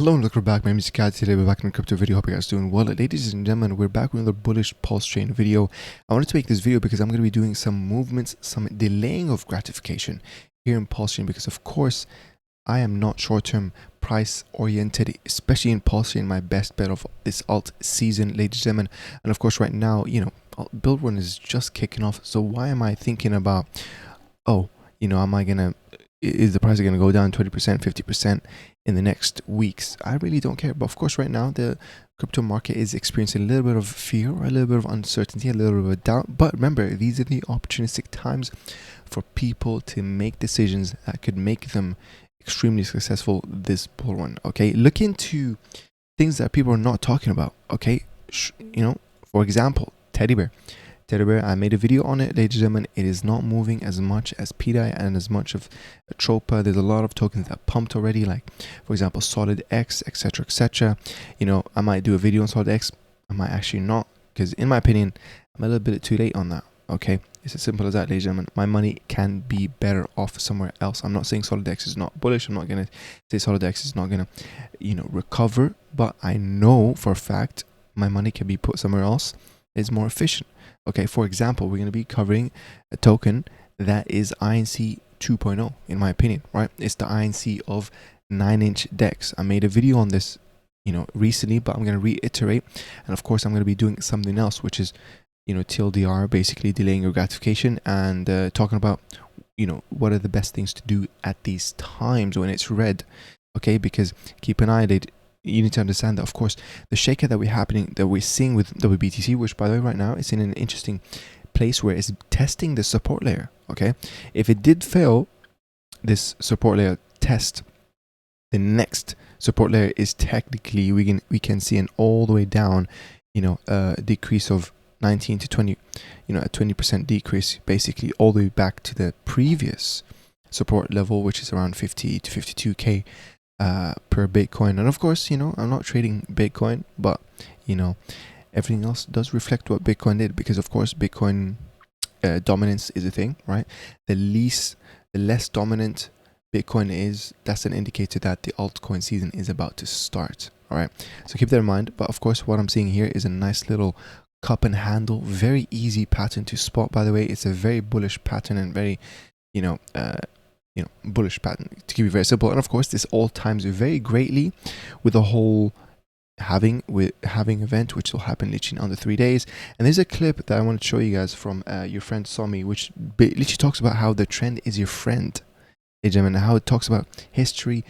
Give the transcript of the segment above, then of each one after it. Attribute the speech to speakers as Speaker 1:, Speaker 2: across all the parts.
Speaker 1: Hello and welcome back. My name is Kat. Today we're back in a crypto video. Hope you guys are doing well. Ladies and gentlemen, we're back with another bullish Pulsechain video. I wanted to make this video because I'm going to be doing some movements, some delaying of gratification here in Pulsechain, because of course I am not short-term price oriented, especially in Pulsechain, my best bet of this alt season, ladies and gentlemen. And of course right now, build run is just kicking off. So why am I thinking about, is the price going to go down 20%, 50% in the next weeks? I really don't care. But of course right now the crypto market is experiencing a little bit of fear, or a little bit of uncertainty, a little bit of doubt. But remember, these are the opportunistic times for people to make decisions that could make them extremely successful this bull run. Okay, look into things that people are not talking about. Okay, for example, teddy bear, I made a video on it, ladies and gentlemen. It is not moving as much as PDAI and as much of ATROPA. There's a lot of tokens that pumped already, like for example Solid X, etc, etc. I might do a video on Solid X, I might actually not, because in my opinion I'm a little bit too late on that. Okay, it's as simple as that, ladies and gentlemen. My money can be better off somewhere else. I'm not saying Solid X is not bullish. I'm not gonna say Solid X is not gonna recover, but I know for a fact my money can be put somewhere else. It's more efficient. Okay, for example, we're going to be covering a token that is INC 2.0, in my opinion, right? It's the INC of 9-inch DEX. I made a video on this, recently, but I'm going to reiterate. And of course, I'm going to be doing something else, which is, TLDR, basically delaying your gratification, and talking about, what are the best things to do at these times when it's red. Okay, because keep an eye on it. You need to understand that, of course, the shakeout that we're seeing with WBTC, which by the way right now it's in an interesting place where it's testing the support layer. Okay, if it did fail this support layer test, the next support layer is technically we can see an all the way down, decrease of 19 to 20, a 20% decrease, basically all the way back to the previous support level, which is around 50 to 52k per Bitcoin. And of course, I'm not trading Bitcoin, but everything else does reflect what Bitcoin did, because of course Bitcoin dominance is a thing, right? The less dominant Bitcoin is, that's an indicator that the altcoin season is about to start. All right, so keep that in mind. But of course what I'm seeing here is a nice little cup and handle, very easy pattern to spot. By the way, it's a very bullish pattern and very bullish pattern, to keep it very simple. And of course this all times very greatly with the whole having event, which will happen literally under 3 days. And there's a clip that I want to show you guys from your friend Somi, which literally talks about how the trend is your friend, and how it talks about history,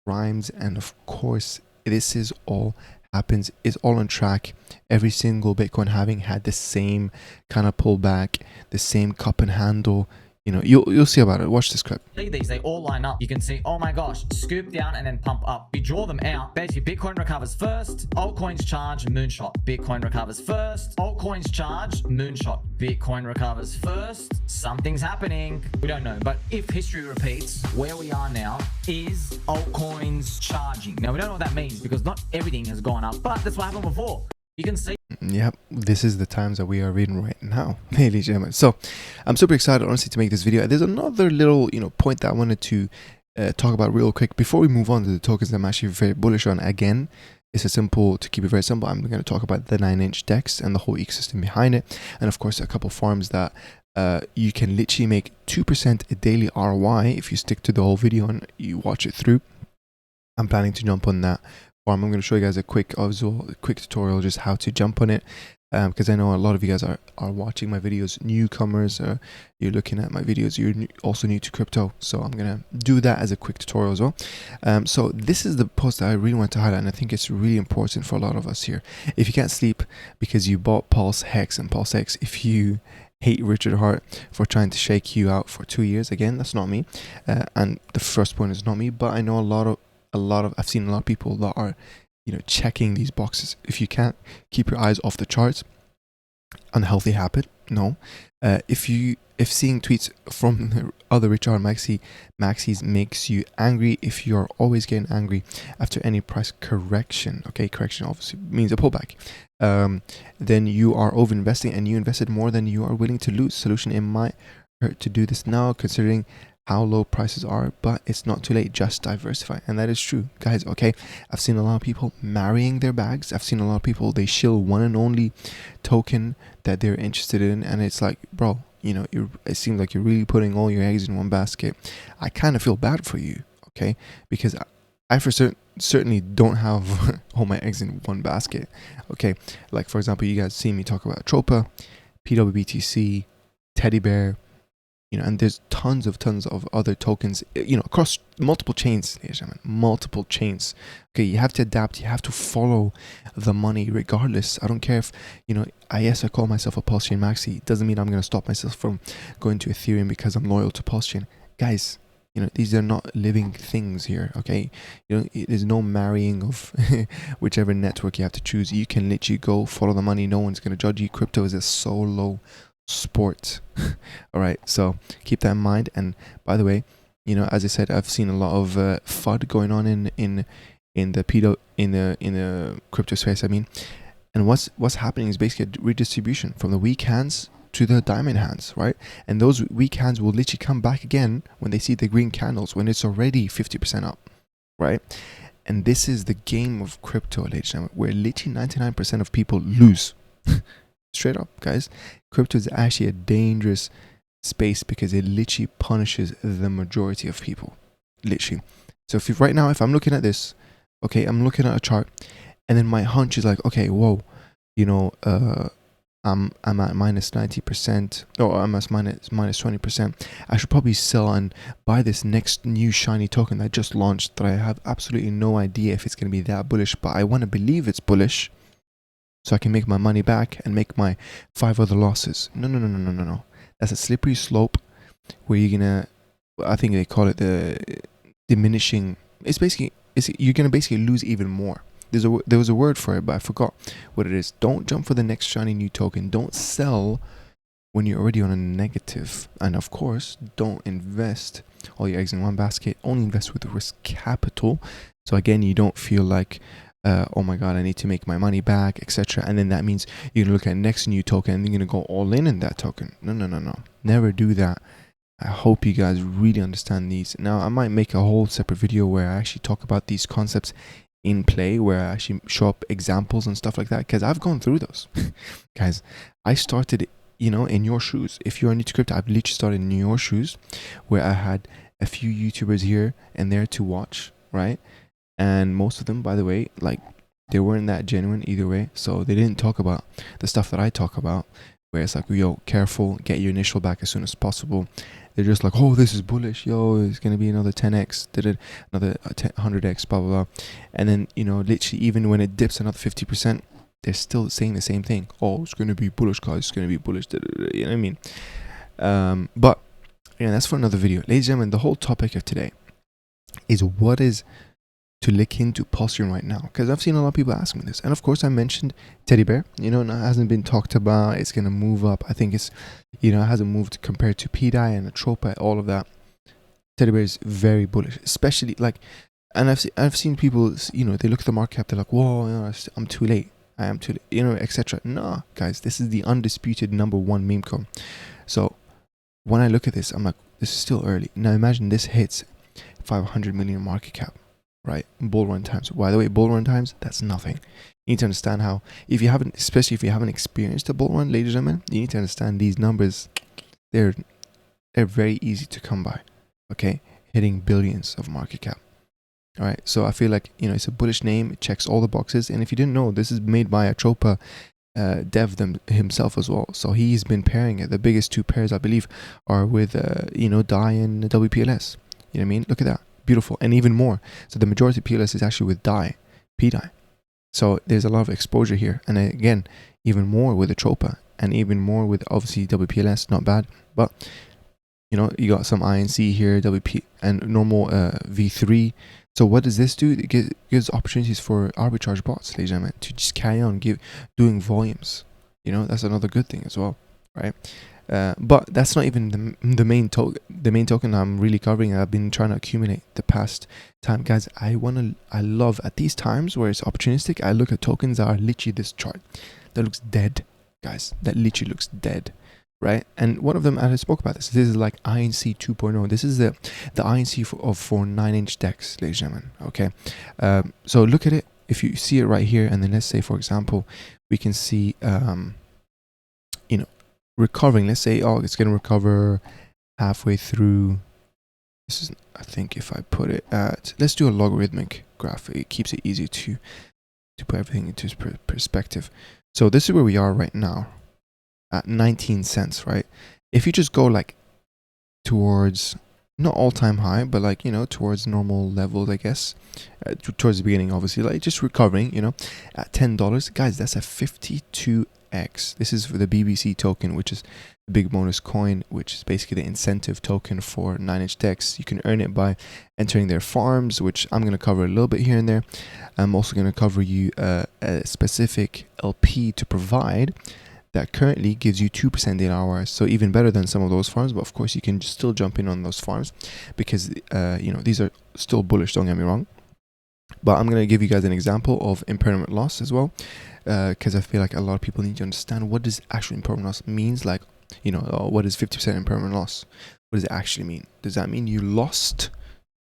Speaker 1: rhymes, and of course this is all happens, is all on track. Every single Bitcoin having had the same kind of pullback, the same cup and handle. You'll see about it. Watch this clip.
Speaker 2: These, they all line up. You can see, oh my gosh, scoop down and then pump up. We draw them out. Basically, Bitcoin recovers first, altcoins charge, moonshot. Bitcoin recovers first, altcoins charge, moonshot. Bitcoin recovers first. Something's happening. We don't know. But if history repeats, where we are now is altcoins charging. Now, we don't know what that means, because not everything has gone up, but that's what happened before. You can see.
Speaker 1: Yep, this is the times that we are reading right now, ladies and gentlemen. So I'm super excited, honestly, to make this video. There's another little point that I wanted to talk about real quick before we move on to the tokens that I'm actually very bullish on. Again, it's a simple, to keep it very simple, I'm going to talk about the 9-inch DEX and the whole ecosystem behind it, and of course a couple farms that you can literally make 2% a daily ROI if you stick to the whole video and you watch it through. I'm planning to jump on that farm. I'm going to show you guys a quick tutorial just how to jump on it, because I know a lot of you guys are watching my videos, newcomers, you're looking at my videos, you're also new to crypto, so I'm going to do that as a quick tutorial as well. So this is the post that I really want to highlight, and I think it's really important for a lot of us here. If you can't sleep because you bought Pulse Hex and Pulse X, if you hate Richard Hart for trying to shake you out for 2 years, again, that's not me, and the first point is not me, but I know I've seen a lot of people that are checking these boxes. If you can't keep your eyes off the charts, unhealthy habit. No. If seeing tweets from other Richard Maxis makes you angry, if you're always getting angry after any price correction, okay, correction obviously means a pullback, then you are over investing and you invested more than you are willing to lose. Solution, it might hurt to do this now, considering how low prices are, but it's not too late. Just diversify. And that is true, guys. Okay, I've seen a lot of people marrying their bags. I've seen a lot of people, they shill one and only token that they're interested in, and it's like, bro, you know, it seems like you're really putting all your eggs in one basket. I kind of feel bad for you, okay, because I for certainly don't have all my eggs in one basket. Okay, like for example, you guys see me talk about ATROPA, PWBTC, Teddy Bear, you know, and there's tons of other tokens, you know, across multiple chains, ladies and gentlemen, multiple chains. Okay, you have to adapt, you have to follow the money regardless. I don't care if, you know, I call myself a Pulsechain Maxi. It doesn't mean I'm going to stop myself from going to Ethereum because I'm loyal to Pulsechain. Guys, you know, these are not living things here, okay? You know, there's no marrying of whichever network you have to choose. You can literally go follow the money. No one's going to judge you. Crypto is a solo sport. All right, so keep that in mind. And by the way, you know, as I said, I've seen a lot of FUD going on in the crypto space. I mean, and what's happening is basically a redistribution from the weak hands to the diamond hands, right? And those weak hands will literally come back again when they see the green candles, when it's already 50% up, right? And this is the game of crypto, ladies and gentlemen, where literally 99% of people lose. Straight up, guys. Crypto is actually a dangerous space because it literally punishes the majority of people, literally. So if right now, if I'm looking at this, okay, I'm looking at a chart, and then my hunch is like, okay, whoa, you know, I'm at minus 90%, or I'm at minus 20%. I should probably sell and buy this next new shiny token that just launched that I have absolutely no idea if it's going to be that bullish, but I want to believe it's bullish so I can make my money back and make my 5 other losses. No. That's a slippery slope where you're going to, I think they call it the diminishing. You're going to basically lose even more. There was a word for it, but I forgot what it is. Don't jump for the next shiny new token. Don't sell when you're already on a negative. And of course, don't invest all your eggs in one basket. Only invest with risk capital. So again, you don't feel like, oh my God, I need to make my money back, etc. And then that means you're going to look at next new token and you're going to go all in that token. No. Never do that. I hope you guys really understand these. Now, I might make a whole separate video where I actually talk about these concepts in play, where I actually show up examples and stuff like that, because I've gone through those. Guys, I started, you know, in your shoes. If you're new to crypto, I've literally started in your shoes, where I had a few YouTubers here and there to watch, right? And most of them, by the way, like, they weren't that genuine either way, so they didn't talk about the stuff that I talk about, where it's like, yo, careful, get your initial back as soon as possible. They're just like, oh, this is bullish, yo, it's going to be another 10x, another 100x, blah, blah, blah. And then, you know, literally, even when it dips another 50%, they're still saying the same thing. Oh, it's going to be bullish, guys, it's going to be bullish, you know what I mean? But, yeah, that's for another video. Ladies and gentlemen, the whole topic of today is what is to look into Pulsechain right now, because I've seen a lot of people ask me this, and of course I mentioned Teddy Bear, you know, it hasn't been talked about. It's gonna move up. I think it's, you know, it hasn't moved compared to PDAI and ATROPA, all of that. Teddy Bear is very bullish, especially like, and I've seen people, you know, they look at the market cap, they're like, whoa, you know, I'm too late, I am too late, you know, etc. Nah, guys, this is the undisputed #1 meme coin. So when I look at this, I'm like, this is still early. Now imagine this hits 500 million market cap. Right, bull run times. By the way, bull run times, that's nothing. You need to understand how, if you haven't, especially if you haven't experienced a bull run, ladies and gentlemen, you need to understand these numbers. They're very easy to come by. Okay, hitting billions of market cap. All right, so I feel like, you know, it's a bullish name. It checks all the boxes. And if you didn't know, this is made by ATROPA dev himself as well. So he's been pairing it. The biggest 2 pairs, I believe, are with you know, DAI and WPLS. You know what I mean? Look at that. Beautiful. And even more, so the majority of PLS is actually with PDAI. So there's a lot of exposure here, and again, even more with ATROPA, and even more with obviously WPLS. Not bad, but you know, you got some INC here, WP and normal V3. So what does this do? It gives opportunities for arbitrage bots, ladies and gentlemen, to just carry on doing volumes. You know, that's another good thing as well, right? But that's not even the main token I'm really covering. I've been trying to accumulate the past time, guys. I love at these times where it's opportunistic. I look at tokens that are literally this chart that looks dead, guys. That literally looks dead, right? And one of them, I spoke about this. This is like INC 2.0. This is the INC for 9-inch decks, ladies and gentlemen. Okay, so look at it. If you see it right here, and then let's say, for example, we can see, you know, recovering. Let's say, oh, it's going to recover halfway through. This is, I think, if I put it at, let's do a logarithmic graph. It keeps it easy to put everything into perspective. So this is where we are right now, at 19 cents, right? If you just go like towards, not all-time high, but like, you know, towards normal levels, I guess, towards the beginning, obviously, like just recovering, you know, at $10, guys, that's a 52x. This is for the BBC token, which is the big bonus coin, which is basically the incentive token for 9-inch decks. You can earn it by entering their farms, which I'm going to cover a little bit here and there. I'm also going to cover you a specific LP to provide that currently gives you 2% daily hours, so even better than some of those farms. But of course, you can still jump in on those farms because you know, these are still bullish, don't get me wrong. But I'm going to give you guys an example of impermanent loss as well, because I feel like a lot of people need to understand what does actual impermanent loss means. Like, you know, what is 50% impermanent loss? What does it actually mean? Does that mean you lost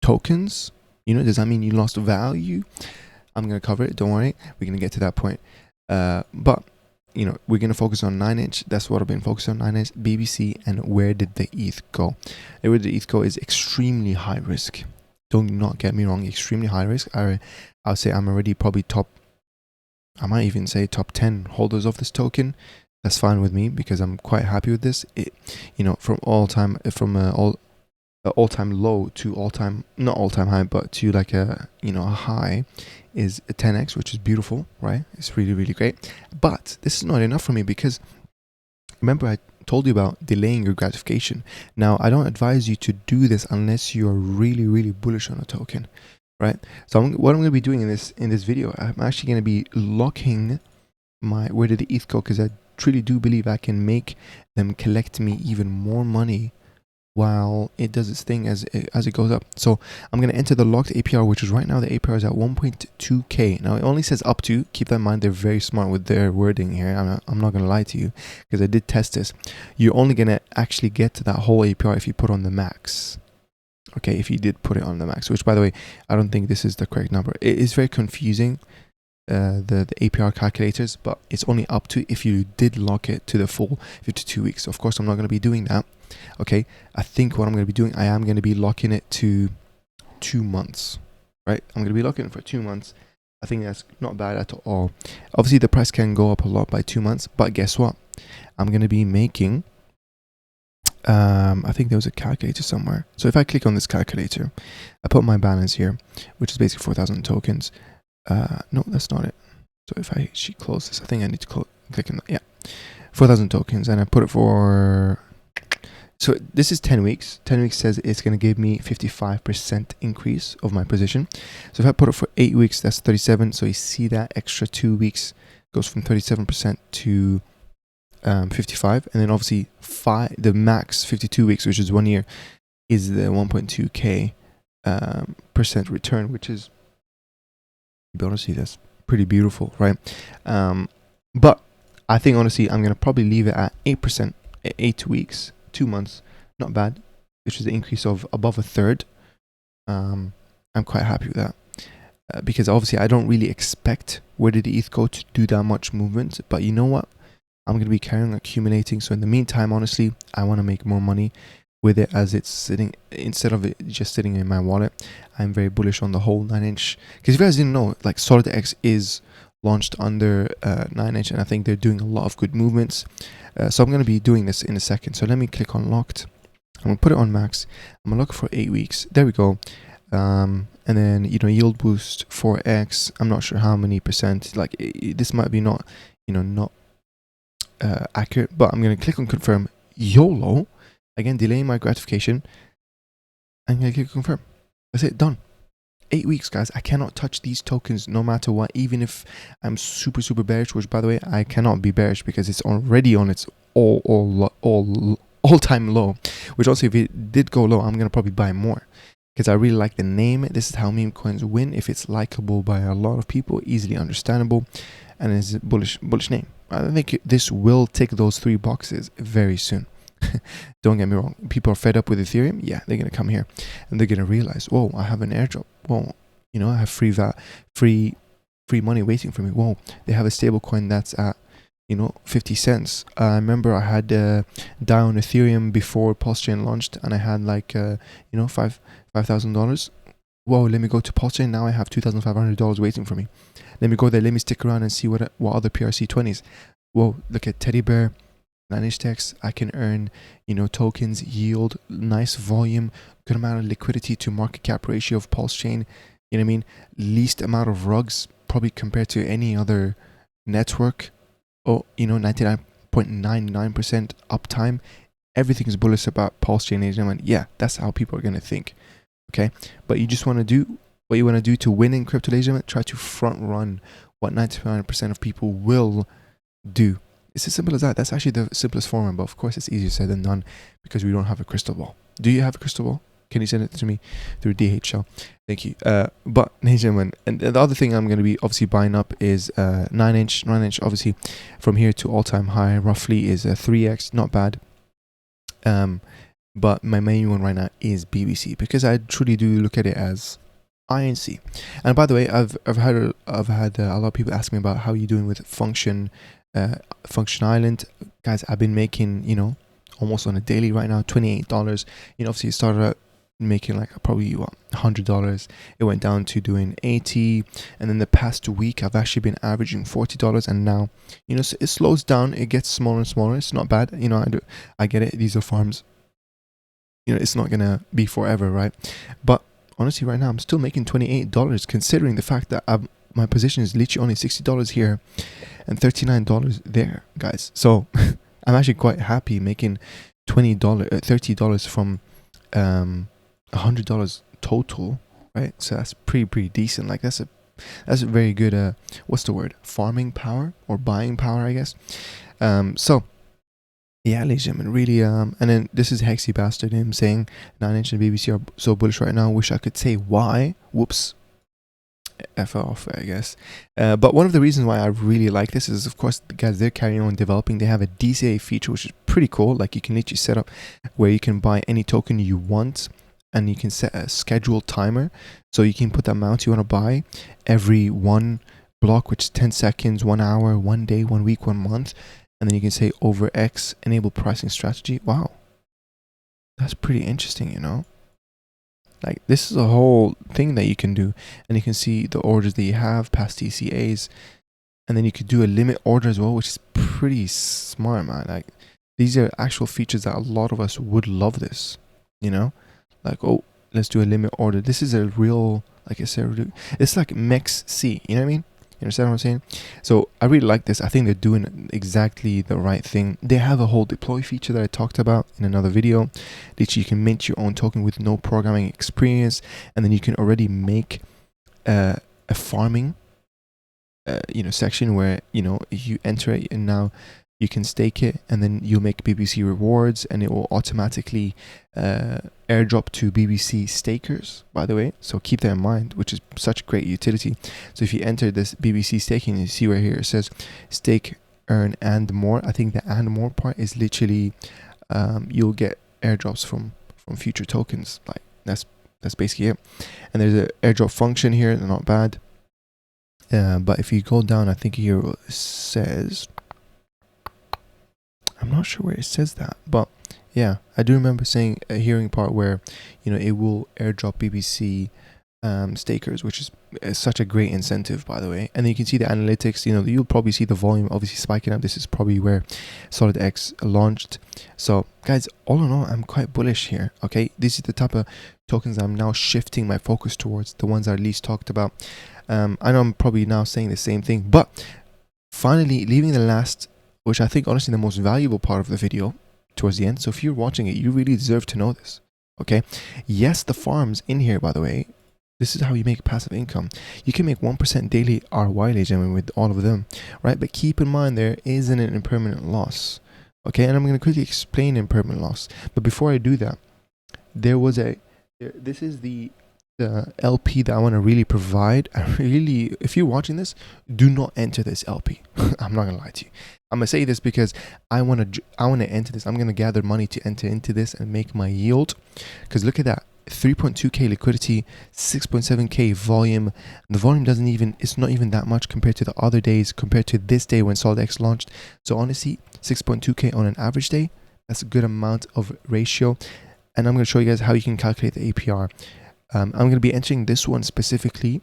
Speaker 1: tokens? You know, does that mean you lost value? I'm going to cover it, don't worry, we're going to get to that point. But you know, we're going to focus on 9-inch. That's what I've been focused on, 9-inch, BBC, and where did the ETH go? And where the ETH go is extremely high risk. Don't not get me wrong, extremely high risk. I'll say I'm already probably I might even say top 10 holders of this token. That's fine with me because I'm quite happy with this. It, you know, from all-time low to all-time, not all-time high, but to like a, you know, a high is a 10x, which is beautiful, right? It's really, really great. But this is not enough for me because remember I told you about delaying your gratification. Now, I don't advise you to do this unless you are really, really bullish on a token, right? So what I'm going to be doing in this video, I'm actually going to be locking my, where did the ETH go? Because I truly do believe I can make them collect me even more money while it does its thing as it goes up. So I'm going to enter the locked APR, which is right now the APR is at 1.2k. Now it only says up to. Keep that in mind, they're very smart with their wording here. I'm not going to lie to you because I did test this. You're only going to actually get to that whole APR if you put on the max. Okay, if you did put it on the max, which by the way, I don't think this is the correct number. It is very confusing, the APR calculators, but it's only up to if you did lock it to the full 52 weeks. So of course, I'm not going to be doing that. Okay, I think what I'm going to be doing, I am going to be locking it to 2 months, right? I'm going to be locking it for 2 months. I think that's not bad at all. Obviously, the price can go up a lot by 2 months, but guess what? I'm going to be making, I think there was a calculator somewhere. So if I click on this calculator, I put my balance here, which is basically 4,000 tokens. No, that's not it. So if I actually close this, I think I need to click on that. Yeah, 4,000 tokens, and I put it for. So this is 10 weeks. 10 weeks says it's going to give me 55% increase of my position. So if I put it for 8 weeks, that's 37. So you see that extra 2 weeks goes from 37% to 55. And then obviously the max 52 weeks, which is 1 year, is the 1.2k percent return, which is, to be honest, that's pretty beautiful, right? But I think honestly, I'm going to probably leave it at 8%, 8 weeks. 2 months, not bad, which is an increase of above a third. I'm quite happy with that because obviously I don't really expect where did the ETH go to do that much movement, but you know what, I'm going to be carrying accumulating. So in the meantime, honestly, I want to make more money with it as it's sitting, instead of it just sitting in my wallet. I'm very bullish on the whole 9-inch, because if you guys didn't know, like SolidX is launched under 9-inch, and I think they're doing a lot of good movements. So I'm going to be doing this in a second. So let me click on locked. I'm going to put it on max. I'm going to look for 8 weeks. There we go. And then, you know, yield boost 4x. I'm not sure how many percent. Like this might be not, you know, not accurate, but I'm going to click on confirm. YOLO. Again, delaying my gratification. I'm going to click confirm. That's it. Done. 8 weeks, guys. I cannot touch these tokens no matter what, even if I'm super bearish, which by the way, I cannot be bearish because it's already on its all-time low, which also if it did go low, I'm going to probably buy more because I really like the name. This is how meme coins win. If it's likable by a lot of people, easily understandable, and it's a bullish name. I think this will tick those 3 boxes very soon. Don't get me wrong. People are fed up with Ethereum. Yeah, they're gonna come here, and they're gonna realize, whoa, I have an airdrop. Whoa, you know, I have free money waiting for me. Whoa, they have a stable coin that's at, you know, 50 cents. I remember I had DAI on Ethereum before Pulsechain launched, and I had like you know, $5,000. Whoa, let me go to Pulsechain. Now I have $2,500 waiting for me. Let me go there. Let me stick around and see what other PRC20s. Whoa, look at Teddy Bear, 9-inch text. I can earn, you know, tokens, yield, nice volume, good amount of liquidity to market cap ratio of Pulsechain. You know what I mean? Least amount of rugs probably compared to any other network. Oh, you know, 99.99% uptime. Everything is bullish about Pulsechain, ladies and gentlemen. Yeah, that's how people are gonna think. Okay, but you just want to do what you want to do to win in crypto, ladies and gentlemen. Try to front run what 99% of people will do. It's as simple as that. That's actually the simplest formula, but of course it's easier said than done because we don't have a crystal ball. Do you have a crystal ball? Can you send it to me through DHL? Thank you. But ladies and gentlemen, and the other thing I'm going to be obviously buying up is 9-inch. 9-inch obviously from here to all-time high roughly is a 3x. Not bad. But my main one right now is BBC because I truly do look at it as INC. And by the way, I've had a lot of people ask me about how you doing with Function Island, guys. I've been making, you know, almost on a daily right now, $28. You know, obviously it started out making like probably $100. It went down to doing 80, and then the past week I've actually been averaging $40, and now, you know, it slows down. It gets smaller and smaller. It's not bad. You know, I get it. These are farms. You know, it's not gonna be forever, right? But honestly, right now I'm still making $28, considering the fact that my position is literally only $60 here and $39 there, guys. So I'm actually quite happy making $30 from $100 total, right? So that's pretty decent. Like that's a very good what's the word? Farming power or buying power, I guess. So yeah, ladies and gentlemen, really, and then this is Hexy Bastard, him saying 9-inch and BBC are so bullish right now. Wish I could say why. Whoops. F off, I guess. But one of the reasons why I really like this is, of course, guys, they're carrying on developing. They have a DCA feature, which is pretty cool. Like you can literally set up where you can buy any token you want, and you can set a scheduled timer. So you can put the amount you want to buy every one block, which is 10 seconds, 1 hour, 1 day, 1 week, 1 month. And then you can say over X, enable pricing strategy. Wow. That's pretty interesting, you know? Like this is a whole thing that you can do. And you can see the orders that you have, past TCAs. And then you could do a limit order as well, which is pretty smart, man. Like these are actual features that a lot of us would love this, you know? Like, oh, let's do a limit order. This is a real, like I said, it's like Maxi, you know what I mean? You understand what I'm saying? So I really like this. I think they're doing exactly the right thing. They have a whole deploy feature that I talked about in another video. Literally, you can mint your own token with no programming experience, and then you can already make a farming, you know, section where, you know, you enter it, and now you can stake it, and then you'll make BBC rewards, and it will automatically airdrop to BBC stakers, by the way. So keep that in mind, which is such great utility. So if you enter this BBC staking, you see right here it says stake, earn, and more. I think the and more part is literally you'll get airdrops from future tokens. Like that's basically it. And there's an airdrop function here, not bad. But if you go down, I think here it says, I'm not sure where it says that, but yeah, I do remember saying a hearing part where, you know, it will airdrop BBC stakers, which is such a great incentive, by the way. And then you can see the analytics. You know, you'll probably see the volume obviously spiking up. This is probably where SolidX launched. So guys, all in all, I'm quite bullish here. Okay, this is the type of tokens I'm now shifting my focus towards, the ones I least talked about. I know I'm probably now saying the same thing, but finally leaving the last, which I think honestly the most valuable part of the video towards the end. So if you're watching it, you really deserve to know this. Okay, yes, the farms in here, by the way, this is how you make passive income. You can make 1% daily ROI, ladies and gentlemen, with all of them, right? But keep in mind there isn't an impermanent loss. Okay, and I'm going to quickly explain impermanent loss. But before I do that, there was this is the the LP that I want to really provide, if you're watching this, do not enter this LP. I'm not gonna lie to you. I'm gonna say this because I want to enter this. I'm gonna gather money to enter into this and make my yield. Because look at that, 3.2k liquidity, 6.7k volume. The volume it's not even that much compared to the other days, compared to this day when SolidX launched. So honestly, 6.2k on an average day, that's a good amount of ratio. And I'm gonna show you guys how you can calculate the APR. I'm going to be entering this one specifically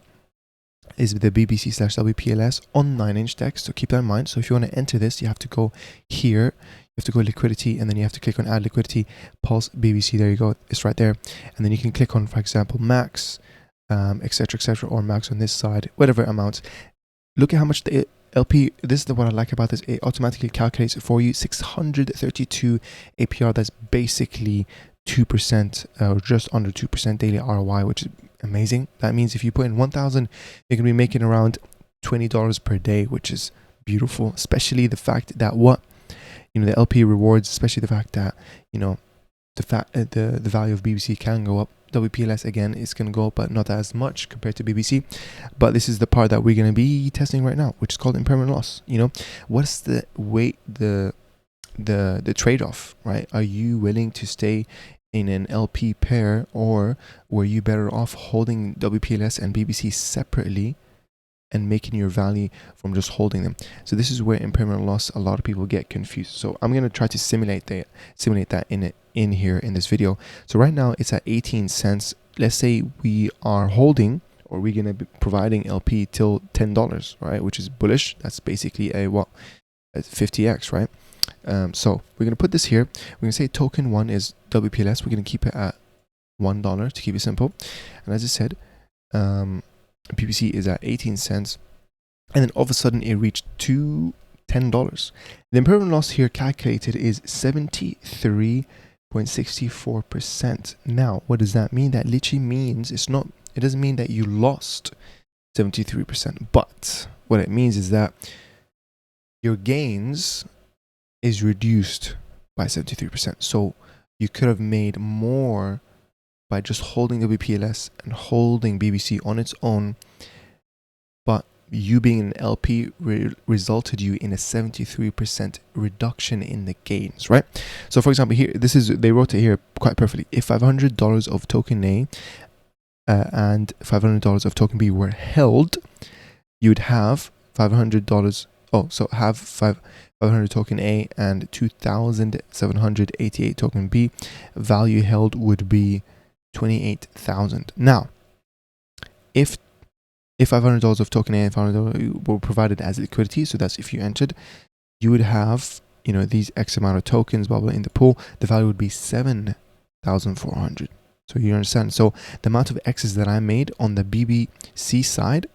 Speaker 1: is the BBC/WPLS on 9-inch decks, so keep that in mind. So if you want to enter this, you have to go here, you have to go liquidity, and then you have to click on add liquidity, Pulse BBC, there you go, it's right there. And then you can click on, for example, max, etc, or max on this side, whatever amounts. Look at how much the LP, this is what I like about this, it automatically calculates it for you. 632 APR, that's basically 2% or just under 2% daily ROI, which is amazing. That means if you put in 1,000, you're gonna be making around $20 per day, which is beautiful. Especially the fact that the LP rewards, especially the fact that the value of BBC can go up. WPLS again is gonna go up, but not as much compared to BBC. But this is the part that we're gonna be testing right now, which is called impermanent loss. What's the weight, the trade-off, right? Are you willing to stay in an LP pair, or were you better off holding WPLS and BBC separately and making your value from just holding them? So this is where impermanent loss, a lot of people get confused. So I'm going to try to simulate that in here in this video. So right now it's at 18 cents. Let's say we are holding, or we're going to be providing LP till $10, right? Which is bullish. That's basically a 50x, right? So we're going to put this here. We're going to say token 1 is WPLS. We're going to keep it at $1 to keep it simple. And as I said, BBC is at 18 cents. And then all of a sudden it reached to $10. The impermanent loss here calculated is 73.64%. Now, what does that mean? That literally means it doesn't mean that you lost 73%. But what it means is that your gains is reduced by 73%. So you could have made more by just holding WPLS and holding BBC on its own, but you being an LP resulted you in a 73% reduction in the gains, right? So for example, here they wrote it here quite perfectly. If $500 of token A and $500 of token B were held, you'd have $500. Have 500 token A and 2,788 token B. Value held would be 28,000. Now, if $500 of token A and $500 were provided as liquidity, so that's if you entered, you would have these X amount of tokens, blah blah, in the pool. The value would be 7,400. So you understand. So the amount of X's that I made on the BBC side,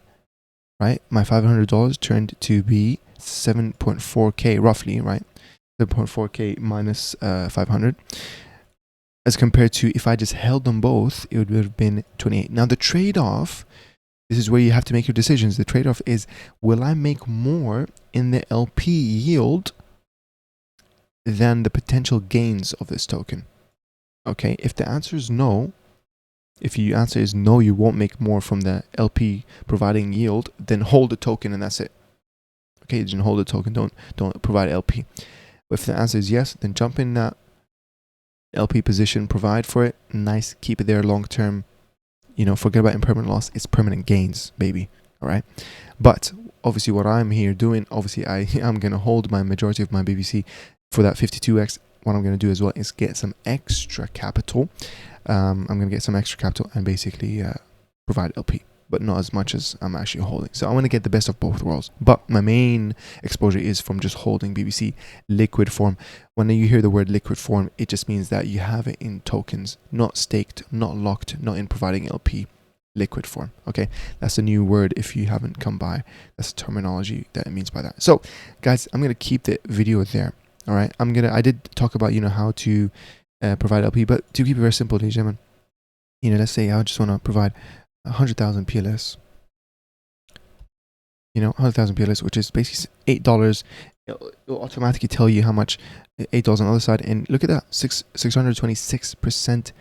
Speaker 1: right? My $500 turned to be 7.4k roughly, right? 7.4k minus 500, as compared to if I just held them both, it would have been 28. Now the trade-off, this is where you have to make your decisions. The trade-off is, will I make more in the LP yield than the potential gains of this token? Okay, if the answer is no, if your answer is no, you won't make more from the LP providing yield, then hold the token and that's it. Okay, just hold the token, don't provide LP. But if the answer is yes, then jump in that LP position, provide for it, nice, keep it there long term. Forget about impermanent loss, it's permanent gains, baby. All right. But obviously what I'm here doing, I'm going to hold my majority of my BBC for that 52x. What I'm going to do as well is get some extra capital. I'm going to get some extra capital and basically provide LP, but not as much as I'm actually holding. So I want to get the best of both worlds. But my main exposure is from just holding BBC liquid form. When you hear the word liquid form, it just means that you have it in tokens, not staked, not locked, not in providing LP. Liquid form. Okay, that's a new word if you haven't come by. That's the terminology that it means by that. So guys, I'm going to keep the video there. All right, I did talk about how to provide LP, but to keep it very simple, ladies and gentlemen, let's say I just want to provide 100,000 PLS. 100,000 PLS, which is basically $8. It'll automatically tell you how much $8 on the other side, and look at that, 626%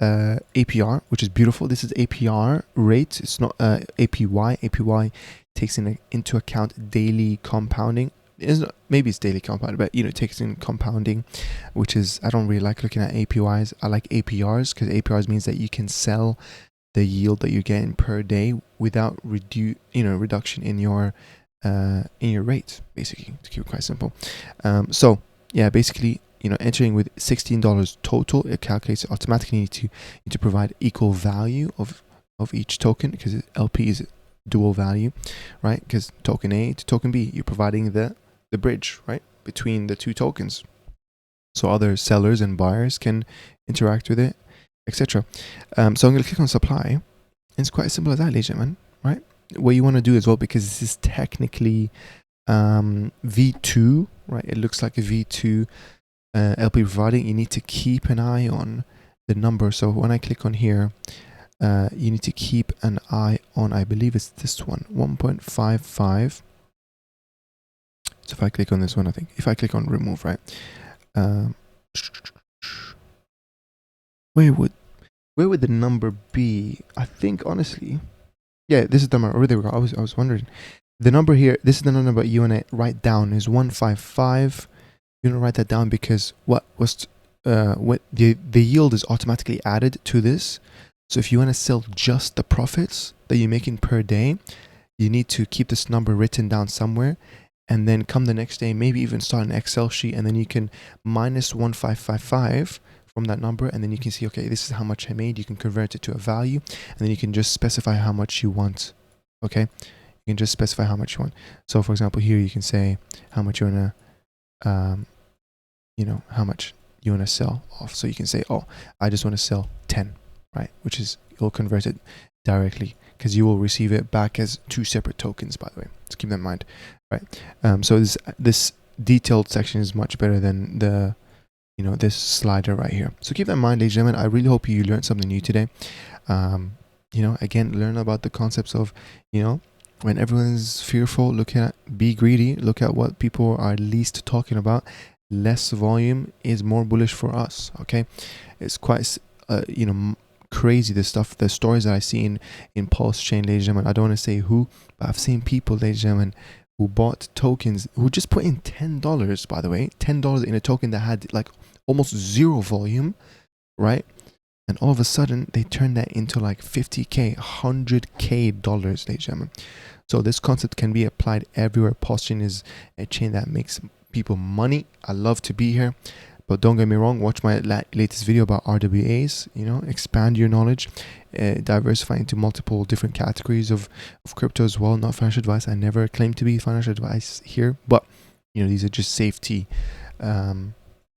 Speaker 1: APR, which is beautiful. This is APR rate. It's not APY. APY takes into account daily compounding. Maybe it's daily compounding, but it takes in compounding, which is, I don't really like looking at APYs. I like APRs because APRs means that you can sell the yield that you're getting per day without reduction in your rate, basically, to keep it quite simple. So yeah, basically, entering with $16 total, it calculates it automatically. You need to provide equal value of each token, because LP is dual value, right? Because token A to token B, you're providing the bridge, right, between the two tokens, so other sellers and buyers can interact with it, etc. So I'm going to click on supply. It's quite as simple as that, ladies and gentlemen, right? What you want to do as well, because this is technically V2, right? It looks like a V2 LP providing. You need to keep an eye on the number. So when I click on here, you need to keep an eye on, I believe it's this one, 1.55. So if I click on this one, I think if I click on remove, right, where would the number be? I think honestly, yeah, this is the number. Oh, there we go. I was wondering, the number here, this is the number you want to write down, is 155. You want to write that down because what the yield is automatically added to this. So if you want to sell just the profits that you're making per day, you need to keep this number written down somewhere, and then come the next day, maybe even start an Excel sheet, and then you can minus 1555 from that number, and then you can see, okay, this is how much I made. You can convert it to a value, and then you can just specify how much you want. Okay, you can just specify how much you want. So for example, here you can say how much you want to how much you want to sell off. So you can say, oh, I just want to sell 10, right? Which is, you'll convert it directly, because you will receive it back as 2 separate tokens, by the way. So keep that in mind, right? So this detailed section is much better than the this slider right here. So keep that in mind, ladies and gentlemen. I really hope you learned something new today. Again, learn about the concepts of, when everyone's fearful, be greedy, look at what people are least talking about. Less volume is more bullish for us. Okay, it's quite crazy, the stories that I see in Pulsechain, ladies and gentlemen. I don't want to say who, but I've seen people, ladies and gentlemen, who bought tokens, who just put in $10, by the way, $10 in a token that had like almost zero volume, right? And all of a sudden they turned that into like 50k, $100k, ladies and gentlemen. So this concept can be applied everywhere. Pulsechain is a chain that makes people money. I love to be here, but don't get me wrong, watch my latest video about RWAs. Expand your knowledge, diversify into multiple different categories of crypto as well. Not financial advice. I never claim to be financial advice here, but these are just safety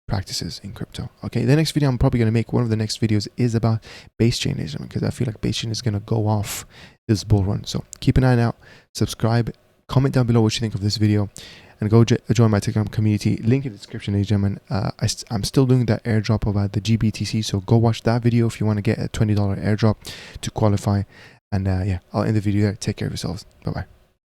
Speaker 1: practices in crypto. Okay, the next video I'm probably going to make, one of the next videos, is about base chain, because I feel like base chain is going to go off this bull run. So keep an eye out, subscribe, comment down below what you think of this video, and go join my Telegram community. Link in the description, ladies and gentlemen. I'm still doing that airdrop about the GBTC, so go watch that video if you want to get a $20 airdrop to qualify. And yeah, I'll end the video there. Take care of yourselves. Bye bye.